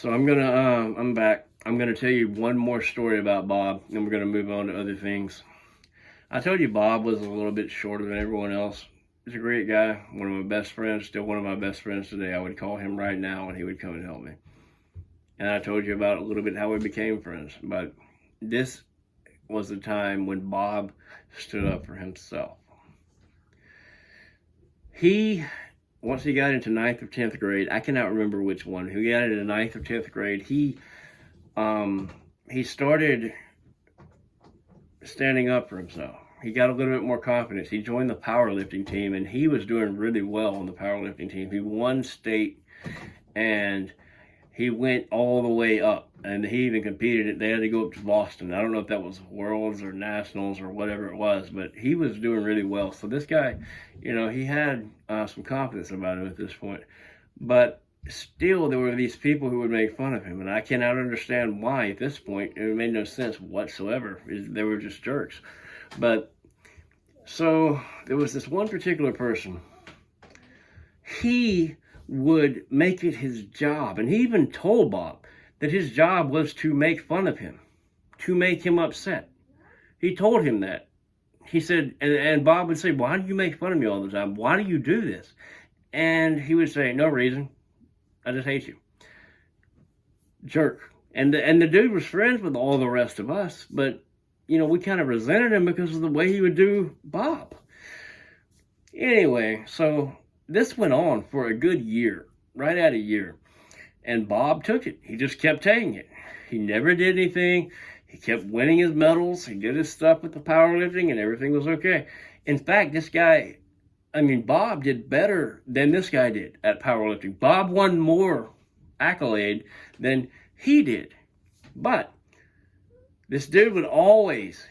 So I'm back. I'm gonna tell you one more story about Bob, and we're gonna move on to other things. I told you Bob was a little bit shorter than everyone else. He's a great guy, one of my best friends, still one of my best friends today. I would call him right now and he would come and help me. And I told you about a little bit how we became friends. But this was the time when Bob stood up for himself. Once he got into ninth or 10th grade, I cannot remember which one. He got into ninth or 10th grade. He started standing up for himself. He got a little bit more confidence. He joined the powerlifting team, and he was doing really well on the powerlifting team. He won state, and he went all the way up. And he even competed. They had to go up to Boston. I don't know if that was Worlds or Nationals or whatever it was, but he was doing really well. So this guy, he had some confidence about him at this point. But still, there were these people who would make fun of him, and I cannot understand why at this point. It made no sense whatsoever. They were just jerks. But so there was this one particular person. He would make it his job, and he even told Bob that his job was to make fun of him, to make him upset. He told him that. He said, and Bob would say, "Why do you make fun of me all the time? Why do you do this?" And he would say, "No reason. I just hate you." Jerk. And the dude was friends with all the rest of us, but we kind of resented him because of the way he would do Bob. Anyway, so this went on for a good year, right at a year. And Bob took it. He just kept taking it. He never did anything. He kept winning his medals. He did his stuff with the powerlifting, and everything was okay. In fact, Bob did better than this guy did at powerlifting. Bob won more accolade than he did. But this dude would always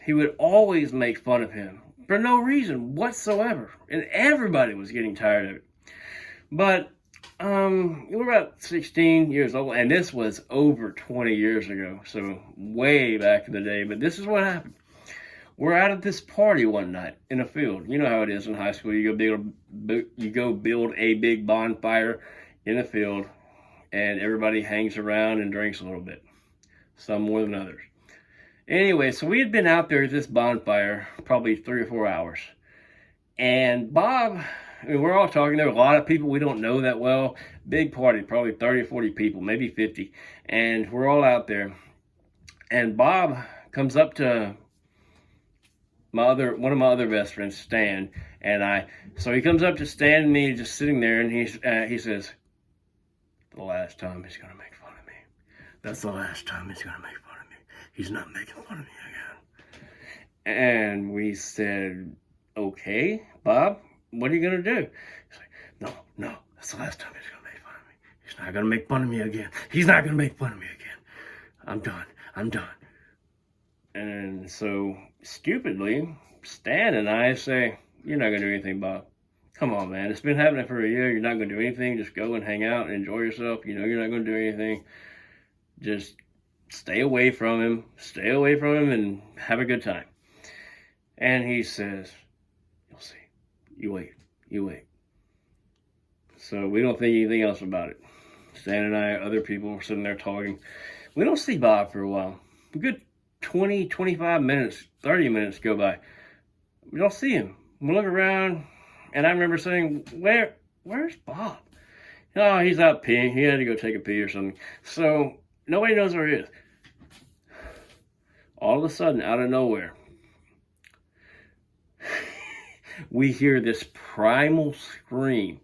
make fun of him for no reason whatsoever. And everybody was getting tired of it. But we were about 16 years old, and this was over 20 years ago, so way back in the day. But this is what happened. We're out at this party one night in a field. You know how it is in high school. You go build a big bonfire in a field, and everybody hangs around and drinks a little bit, some more than others. Anyway, so we had been out there at this bonfire probably 3 or 4 hours. And Bob, we're all talking. There were a lot of people we don't know that well. Big party, probably 30 or 40 people, maybe 50. And we're all out there. And Bob comes up to one of my other best friends, Stan, so he comes up to Stan and me just sitting there, and he says, "The last time he's gonna make fun of me. That's the last time he's gonna make fun of me. He's not making fun of me again." And we said, "Okay, Bob, what are you gonna do?" He's like, No, that's the last time he's gonna make fun of me. He's not gonna make fun of me again. He's not gonna make fun of me again. I'm done. And so, stupidly, Stan and I say, "You're not going to do anything, Bob. Come on, man. It's been happening for a year. You're not going to do anything. Just go and hang out and enjoy yourself. You're not going to do anything. Just stay away from him. Stay away from him and have a good time." And he says, "You'll see. You wait. So we don't think anything else about it. Stan and I, other people, were sitting there talking. We don't see Bob for a while. A good 20, 25 minutes, 30 minutes go by. We don't see him. We look around, and I remember saying, where's Bob? "Oh, he's out peeing. He had to go take a pee or something." So nobody knows where he is. All of a sudden, out of nowhere, we hear this primal scream,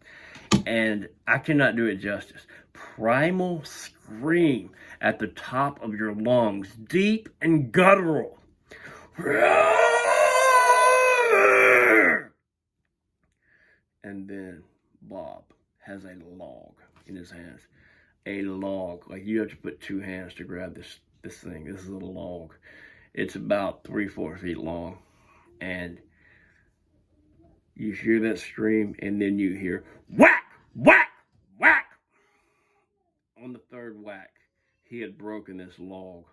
and I cannot do it justice. Primal scream at the top of your lungs, deep and guttural. And then Bob has a log in his hands. A log. Like, you have to put 2 hands to grab this thing. This is a log. It's about 3-4 feet long. And you hear that scream, and then you hear whack, whack, whack. On the 3rd whack, he had broken this log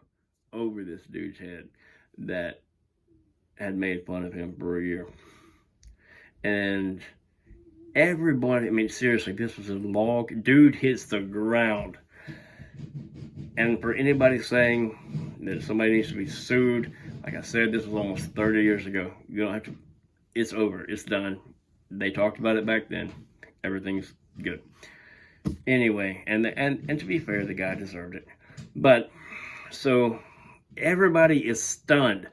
over this dude's head that had made fun of him for a year. And everybody, seriously, this was a log. Dude hits the ground. And for anybody saying that somebody needs to be sued, like I said, this was almost 30 years ago. You don't have to, it's over, it's done. They talked about it back then. Everything's good. Anyway, and to be fair, the guy deserved it. But, so, everybody is stunned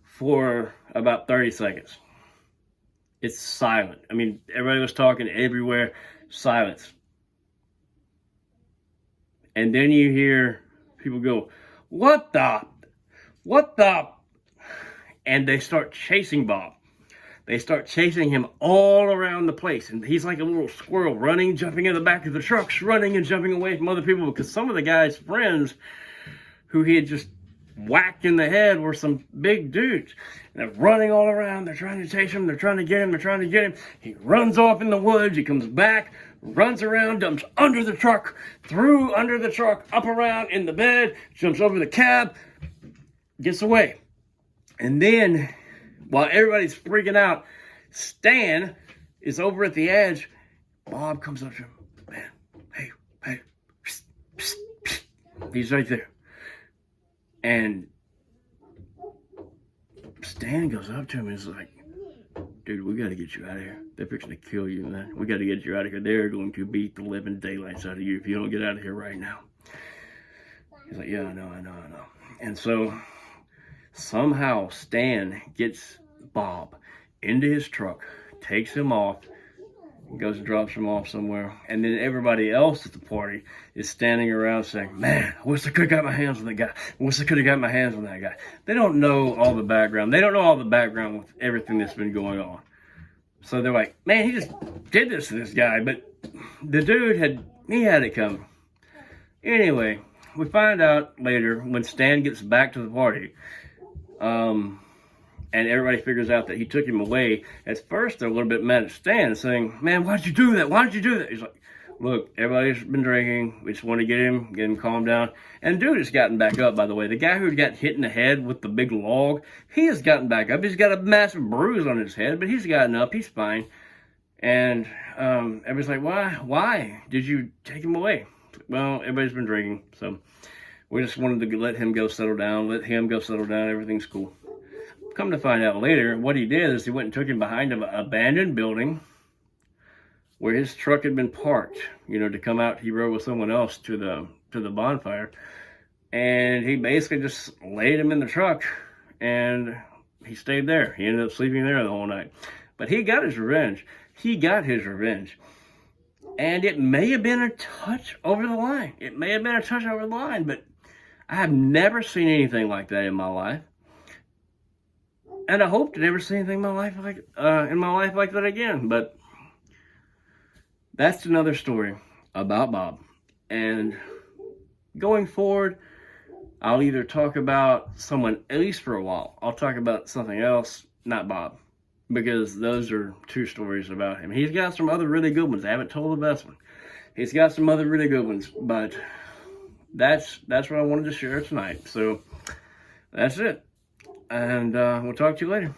for about 30 seconds. It's silent. I mean, everybody was talking everywhere, silence. And then you hear people go, what the? And they start chasing Bob. They start chasing him all around the place. And he's like a little squirrel, running, jumping in the back of the trucks, running and jumping away from other people, because some of the guy's friends who he had just whacked in the head were some big dudes. And they're running all around. They're trying to chase him. They're trying to get him. He runs off in the woods. He comes back, runs around, jumps under the truck, through under the truck, up around in the bed, jumps over the cab, gets away. And then, while everybody's freaking out, Stan is over at the edge. Bob comes up to him. Man, hey, psst, psst, psst. He's right there. And Stan goes up to him and is like, dude, we got to get you out of here. They're fixing to kill you, man. We got to get you out of here. They're going to beat the living daylights out of you if you don't get out of here right now. He's like, yeah, I know. And so somehow Stan gets Bob into his truck, takes him off, goes and drops him off somewhere. And then everybody else at the party is standing around saying, man, I wish I could have got my hands on that guy. I wish I could have got my hands on that guy. They don't know all the background. They don't know all the background with everything that's been going on. So they're like, man, he just did this to this guy. But the dude had it coming. Anyway, we find out later when Stan gets back to the party, and everybody figures out that he took him away. At first, they're a little bit mad at Stan, saying, man, why'd you do that? Why did you do that? He's like, look, everybody's been drinking. We just want to get him calmed down. And dude has gotten back up, by the way. The guy who got hit in the head with the big log, he has gotten back up. He's got a massive bruise on his head, but he's gotten up. He's fine. And everybody's like, why did you take him away? Well, everybody's been drinking, so we just wanted to let him go settle down. Everything's cool. Come to find out later, what he did is he went and took him behind an abandoned building where his truck had been parked, to come out. He rode with someone else to the bonfire, and he basically just laid him in the truck, and he stayed there. He ended up sleeping there the whole night. But he got his revenge. And it may have been a touch over the line. But I have never seen anything like that in my life. And I hope to never see anything in my life like that again. But that's another story about Bob. And going forward, I'll either talk about someone, at least for a while, I'll talk about something else, not Bob. Because those are two stories about him. He's got some other really good ones. I haven't told the best one. He's got some other really good ones. But that's what I wanted to share tonight. So that's it. And we'll talk to you later.